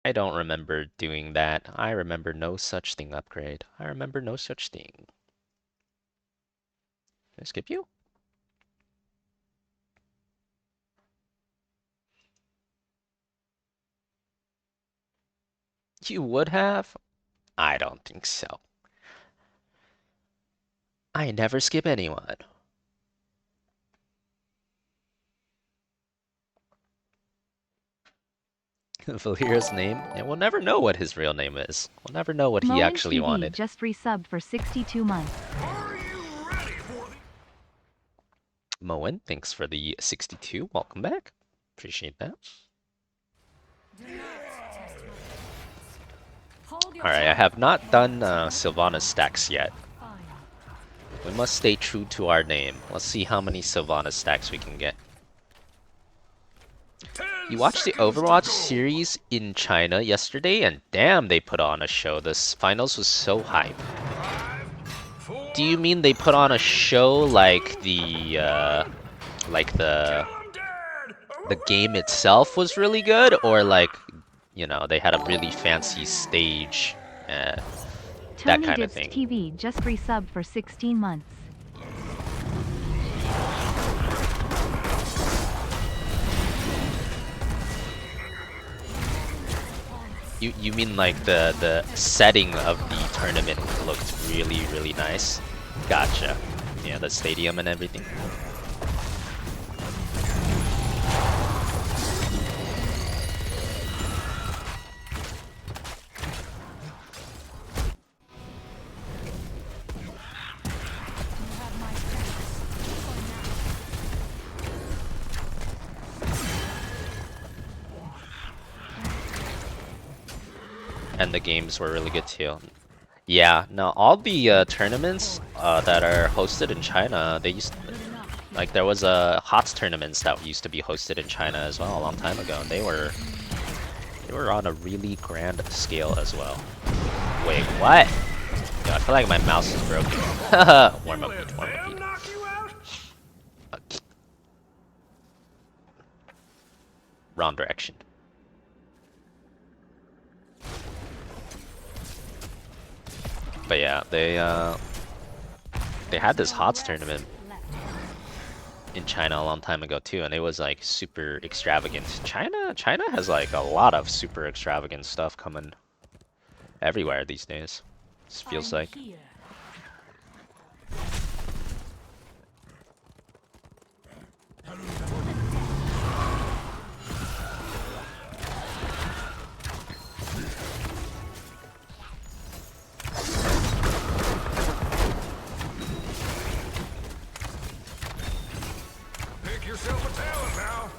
I don't remember doing that. I remember no such thing upgrade. I remember no such thing. Did I skip you? You would have? I don't think so. I never skip anyone. Valera's name? Yeah, we'll never know what his real name is. We'll never know what he Moen actually TV wanted. just resubbed for 62 months. Moen, thanks for the 62. Welcome back. Appreciate that. Alright, I have not done Sylvanas stacks yet. We must stay true to our name. Let's see how many Sylvanas stacks we can get. You watched the Overwatch series in China yesterday, and damn, they put on a show. This finals was so hype. Do you mean they put on a show like the game itself was really good, or like, you know, they had a really fancy stage, that Tony kind of Dibbs thing? TV just resubbed for 16 months. You mean like the setting of the tournament looked really, really nice? Gotcha. Yeah, the stadium and everything. And the games were really good too. Yeah, no, all the tournaments that are hosted in China, they used like there was a HOTS tournaments that used to be hosted in China as well a long time ago, and they were on a really grand scale as well. Wait, what? Yo, I feel like my mouse is broken. Warm up beat, warm up beat. Wrong direction. But yeah, they had this HOTS tournament in China a long time ago too, and it was like super extravagant. China has like a lot of super extravagant stuff coming everywhere these days. It feels like. Pick yourself a talent now.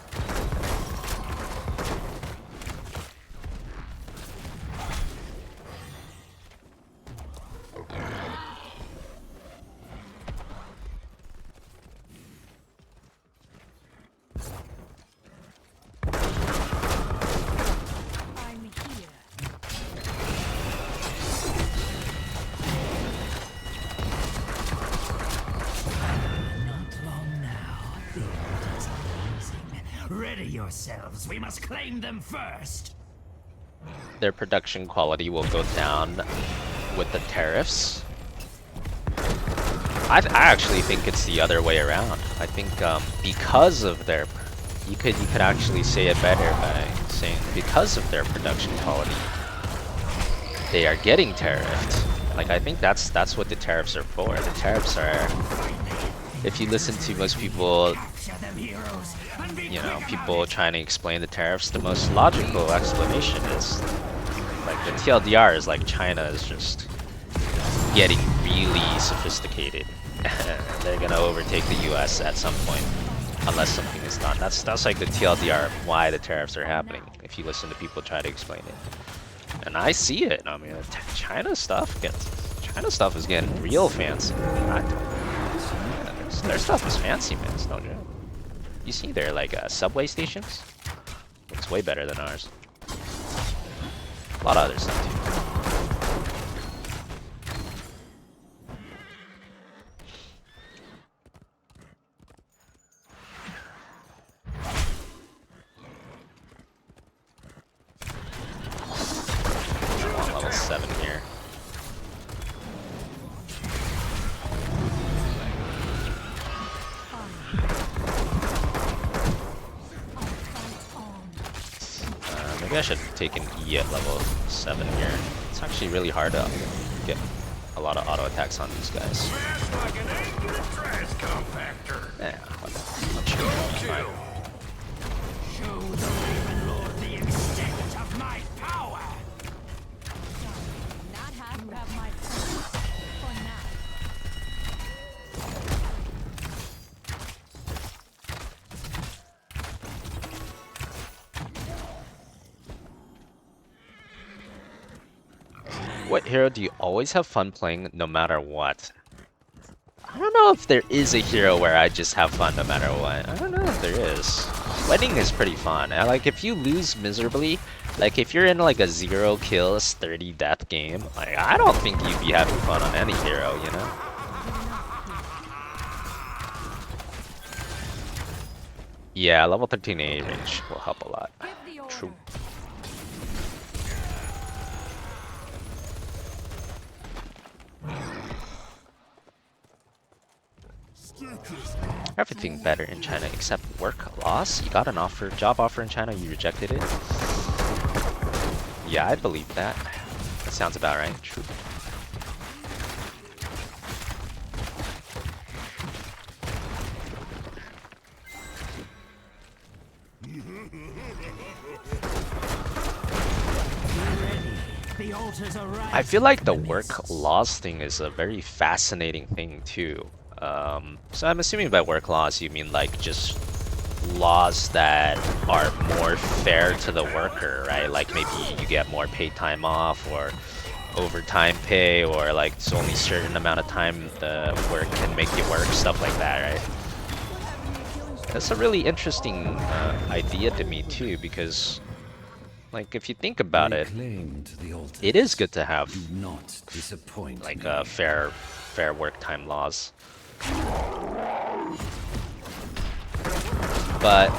Ready yourselves, we must claim them first. Their production quality will go down with the tariffs. I actually think it's the other way around. I think because of their, you could actually say it better by saying because of their production quality, they are getting tariffed. Like I think that's what the tariffs are for. The tariffs are, if you listen to most people, you know, people trying to explain the tariffs, the most logical explanation is like the TLDR is like China is just getting really sophisticated. They're gonna overtake the US at some point unless something is done. That's like the TLDR of why the tariffs are happening, if you listen to people try to explain it. And I see it. I mean, China stuff is getting real fancy. Their stuff is fancy, man. It's no joke. You see their like subway stations? Looks way better than ours. A lot of other stuff too. 7 here. Maybe I should take an E at level 7 here. It's actually really hard to get a lot of auto attacks on these guys. Smash like an angry trash compactor. Yeah, I'm sure it'll be fine. Show the Raven Lord the extent of my power. Not have you have my promise for now. What hero do you always have fun playing no matter what? I don't know if there is a hero where I just have fun no matter what. I don't know if there is. Wedding is pretty fun. And like if you lose miserably, like if you're in like a 0 kills, 30 death game, like I don't think you'd be having fun on any hero, you know? Yeah, level 13 AA range will help a lot. True. Everything better in China except work loss. You got an offer, job offer in China, you rejected it. Yeah, I believe that. That sounds about right. True. The altars are right. I feel like the work laws thing is a very fascinating thing too. So I'm assuming by work laws you mean like just laws that are more fair to the worker, right? Like maybe you get more paid time off or overtime pay, or like it's only a certain amount of time the work can make you work, stuff like that, right? That's a really interesting idea to me too, because like if you think about it, it is good to have like fair work time laws. But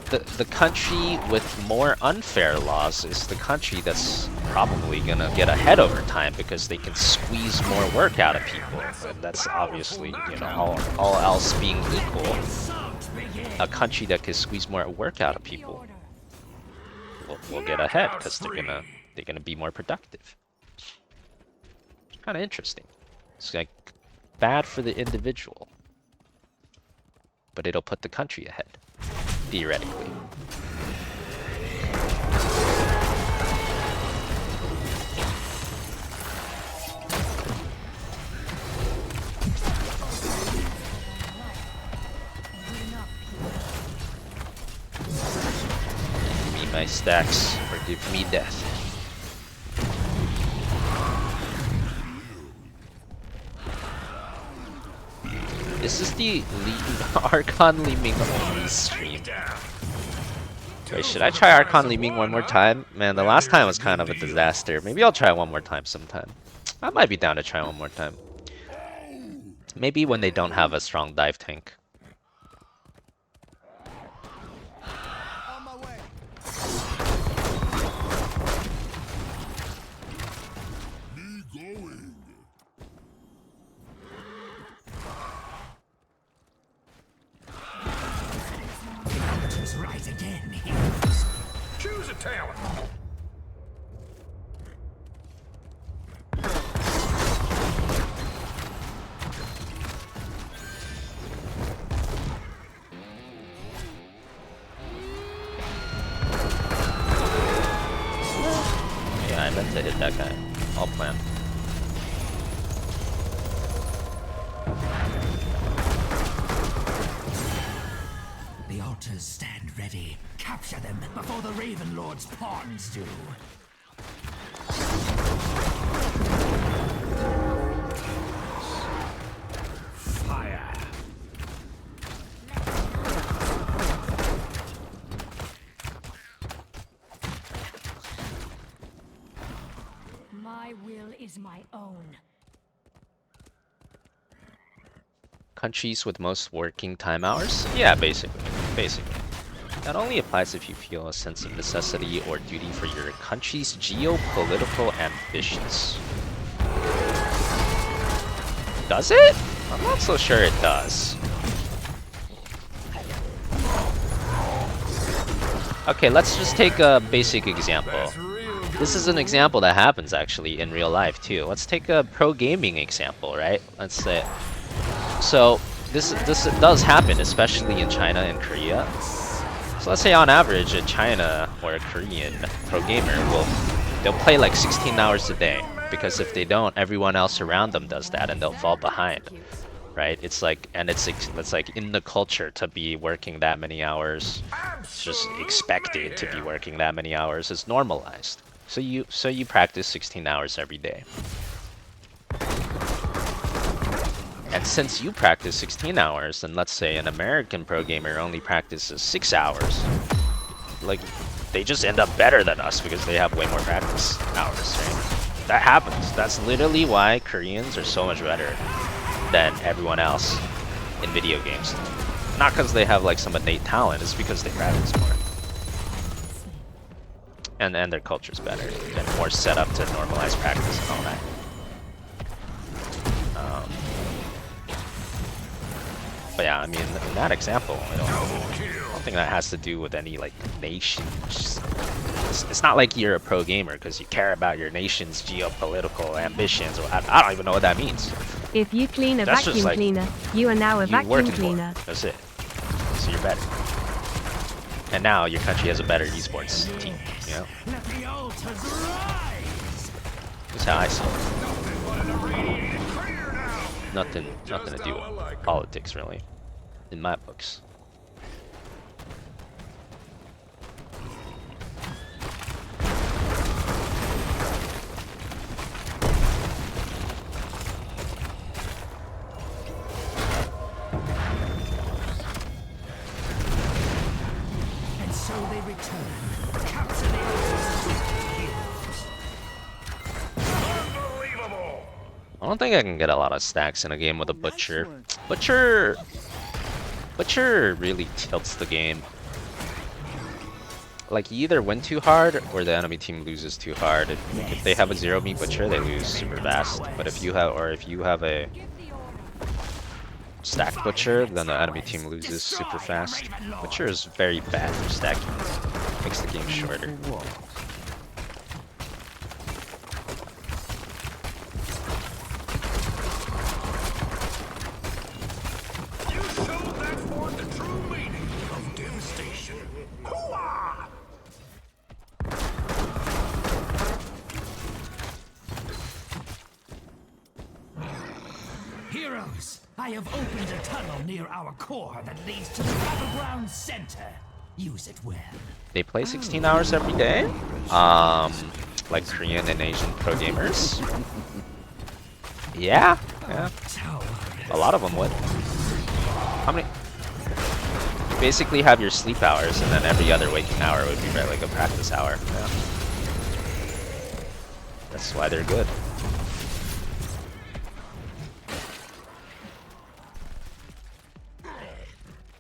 the country with more unfair laws is the country that's probably gonna get ahead over time, because they can squeeze more work out of people. And that's obviously, you know, all else being equal, a country that can squeeze more work out of people will get ahead, because they're gonna be more productive. It's kind of interesting. It's like bad for the individual, but it'll put the country ahead, theoretically. Give me my stacks, or give me death. This is the Archon Li Ming only stream. Wait, should I try Archon Li Ming one more time? Man, the last time was kind of a disaster. Maybe I'll try one more time sometime. I might be down to try one more time. Maybe when they don't have a strong dive tank. Right again. Choose a talent. Yeah, I meant to hit that guy. I'll plan. The altars stand ready. Capture them before the Raven Lord's pawns do. Fire. My will is my own. Countries with most working time hours? Yeah, basically. That only applies if you feel a sense of necessity or duty for your country's geopolitical ambitions. Does it? I'm not so sure it does. Okay, let's just take a basic example. This is an example that happens actually in real life too. Let's take a pro gaming example, right? Let's say. So this does happen, especially in China and Korea. So let's say on average, a China or a Korean pro gamer they'll play like 16 hours a day, because if they don't, everyone else around them does that and they'll fall behind, right? It's like, and it's like in the culture to be working that many hours. It's just expected to be working that many hours. It's normalized. So you practice 16 hours every day. And since you practice 16 hours, then let's say an American pro gamer only practices 6 hours. Like, they just end up better than us because they have way more practice hours, right? That happens. That's literally why Koreans are so much better than everyone else in video games. Not because they have like some innate talent, it's because they practice more. And their culture's better. They're more set up to normalize practice and all that. But yeah, I mean, in that example, I don't think that has to do with any like nation. It's not like you're a pro gamer because you care about your nation's geopolitical ambitions, or I don't even know what that means. If you clean a That's vacuum just like cleaner, you are now a you vacuum working cleaner. for it. That's it. So you're better. And now your country has a better esports team, you know? Let the altars rise! That's how I see it. Nothing to do with politics, really, in my books. And so they return. Capture the altars. Unbelievable! I don't think I can get a lot of stacks in a game with a butcher. Butcher really tilts the game. Like, you either win too hard or the enemy team loses too hard. If they have a 0-me butcher, they lose super fast. But if you have a stacked butcher, then the enemy team loses super fast. Butcher is very bad for stacking. Makes the game shorter. You showed that fort the true meaning of devastation. Hoo-ah! Heroes, I have opened a tunnel near our core that leads to the battleground center. Use it well. They play 16 hours every day, like Korean and Asian pro gamers. Yeah. A lot of them would. How many? You basically have your sleep hours, and then every other waking hour would be like a practice hour. Yeah. That's why they're good.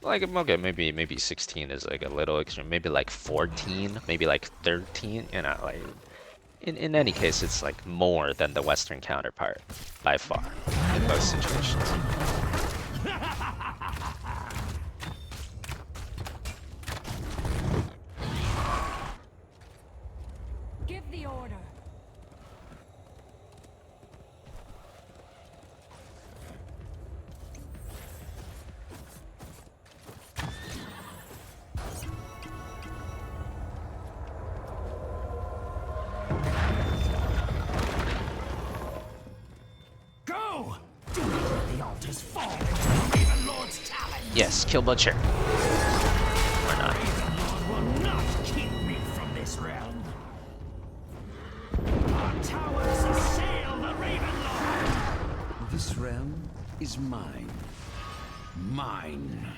Like, okay, maybe 16 is like a little extreme. Maybe like 14, maybe like 13. You know, like in any case, it's like more than the Western counterpart by far in most situations. Give the order. Go! Do not let the altars fall into the Raven Lord's talons! Yes, kill Butcher. Or not. Raven Lord will not keep me from this realm. Our towers assail the Raven Lord! This realm is mine. Mine.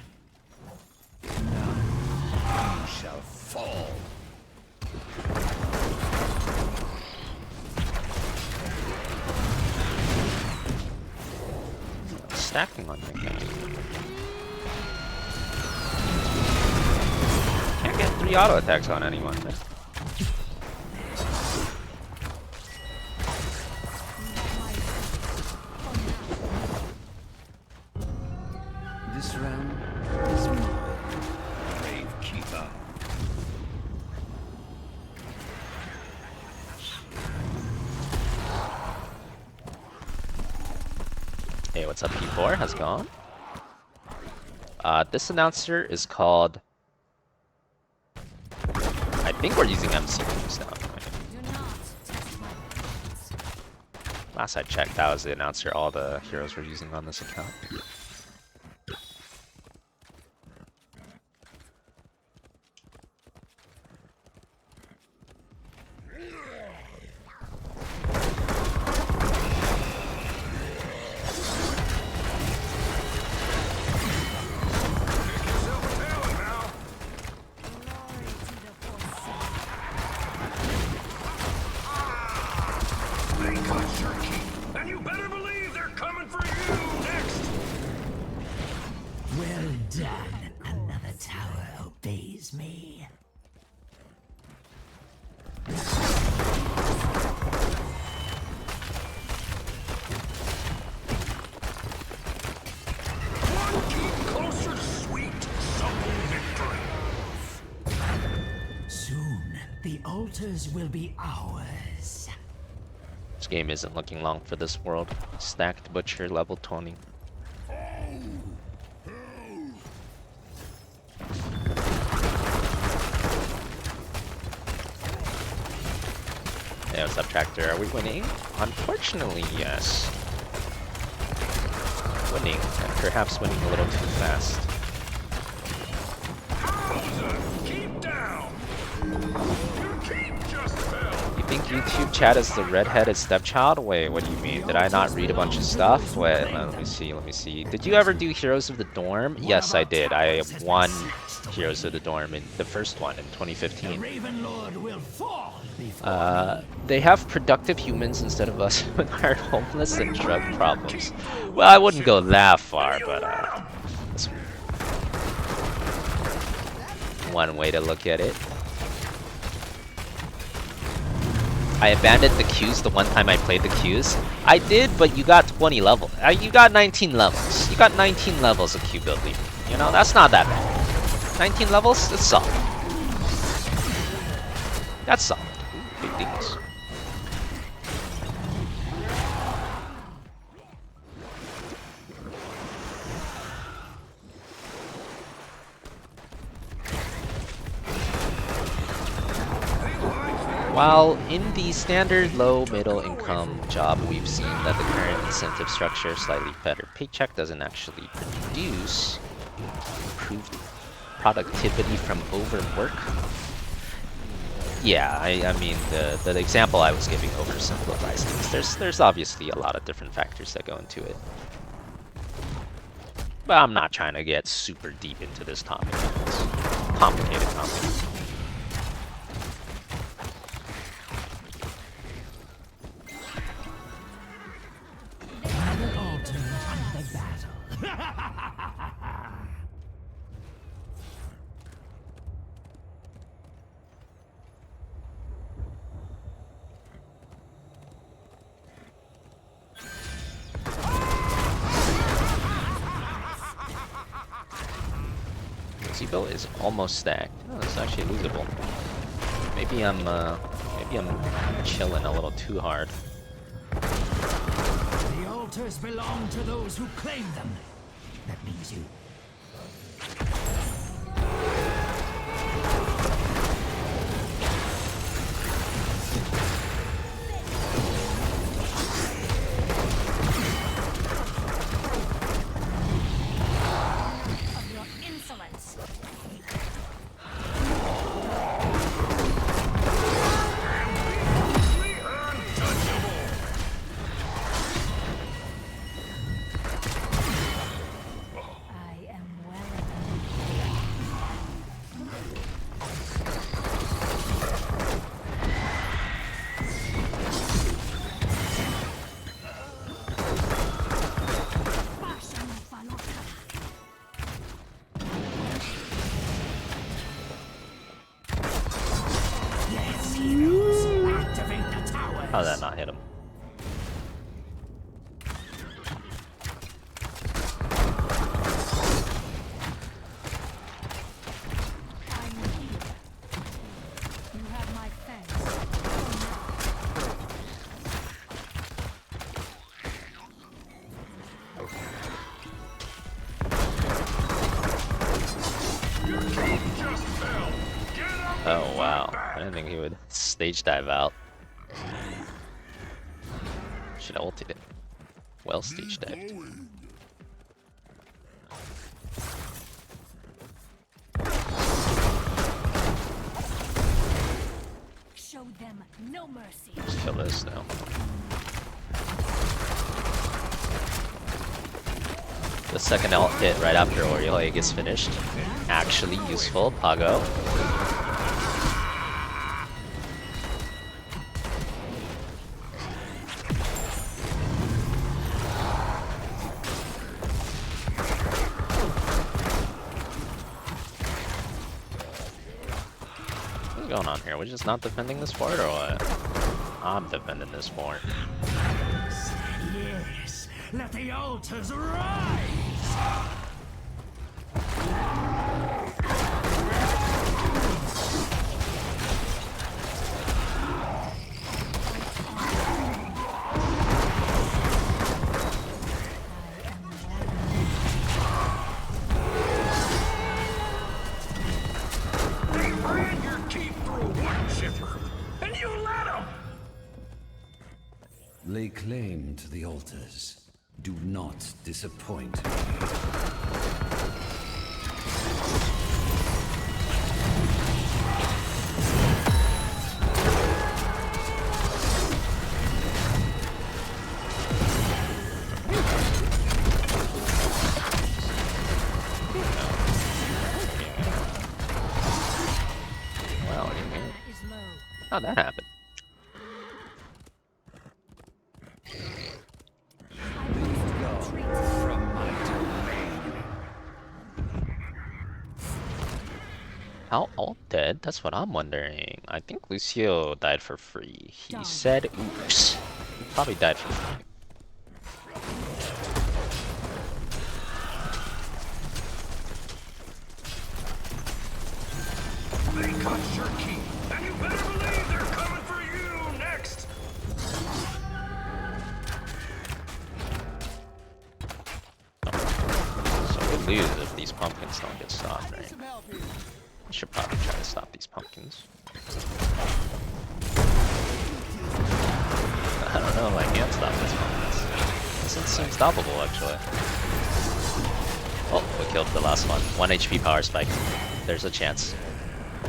Now you shall fall. Stacking on my guy. he auto attacks on anyone. This round is mine, brave keeper. Hey, what's up, P4? How's it going? This announcer is called... I think we're using MCQs now. Last I checked, that was the announcer all the heroes were using on this account. Will be ours. This game isn't looking long for this world. Stacked Butcher level 20. Hey, what's up, Tractor? Are we winning? Unfortunately, yes. Winning, and perhaps winning a little too fast. Keep down. You think YouTube chat is the redheaded stepchild? Wait, what do you mean? Did I not read a bunch of stuff? Wait, let me see. Did you ever do Heroes of the Dorm? Yes, I did. I won Heroes of the Dorm in the first one in 2015. They have productive humans instead of us with our homeless and drug problems. Well, I wouldn't go that far, but that's one way to look at it. I abandoned the queues the one time I played the queues. I did, but you got 20 levels. You got 19 levels. You got 19 levels of queue build leader. You know, that's not that bad. 19 levels? That's solid. That's solid. Ooh, big things. While in the standard low middle income job, we've seen that the current incentive structure, slightly better paycheck, doesn't actually produce improved productivity from overwork. Yeah, I mean the example I was giving oversimplifies things. There's obviously a lot of different factors that go into it. But I'm not trying to get super deep into this topic. It's a complicated topic. Bill is almost stacked. Oh, it's actually losable. Maybe I'm chilling a little too hard. The altars belong to those who claim them. That means you. How did that not hit him? I'm here. You have my thanks. Just fell. Get up Oh and wow, fight back. I didn't think he would stage dive out. Should have ulted it. Well stage dived. Show them no mercy. Just kill this now. The second ult hit right after Oriola gets finished. Actually useful. Pago. What's going on here? We're just not defending this fort or what? I'm defending this fort. Yes, let the altars rise! They ran your keep through a wood chipper, and you let them. Lay claim to the altars. Do not disappoint. Wow, Mana is low. how'd that happen? I must retreat. From my domain. How alt dead? That's what I'm wondering. I think Lucio died for free. He said oops. He probably died for free. They cut your keep, and you better believe they're coming for you next. So we lose if these pumpkins don't get stopped, right? I should probably try to stop these pumpkins. I don't know if I can stop these pumpkins. This seems stoppable, actually. Oh, we killed the last one. 1 HP power spike. There's a chance.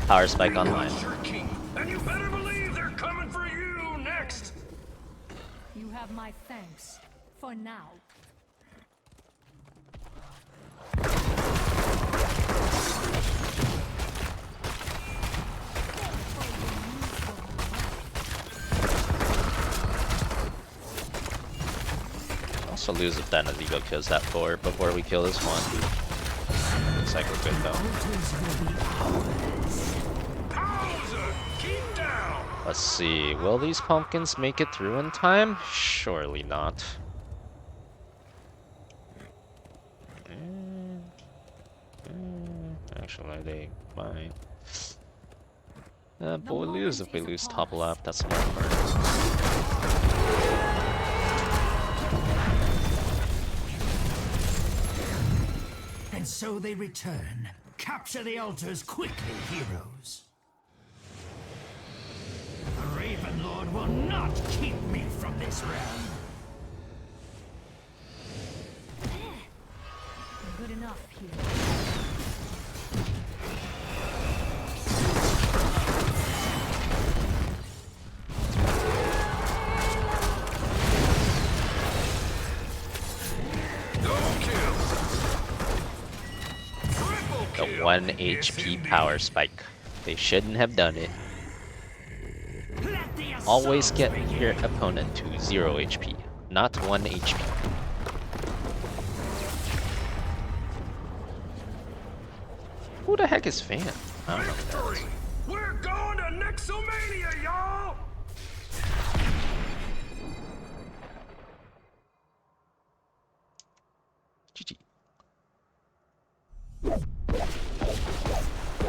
Power spike online. Cut your keep, and you better believe they're coming for you next. You have my thanks. For now. Also lose if Danazigo kills that 4 before we kill this one. Looks like we're good though. Pausa. Keep down. Let's see, will these pumpkins make it through in time? Surely not. Actually, they might. But we lose if we lose top left, that's more part. And so they return. Capture the altars quickly, heroes. The Raven Lord will not keep me from this realm. Good enough here. Double kill. Triple The kill. 1 HP power spike. They shouldn't have done it. Let the Always assault get begin. your opponent to 0 HP, not 1 HP. Who the heck is Fan? I don't know who that is. Victory. We're going to Nexomania, y'all.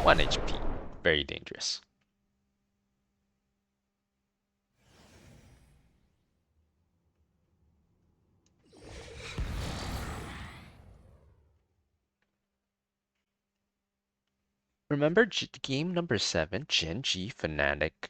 1 HP. Very dangerous. Remember game number 7, Gen G Fnatic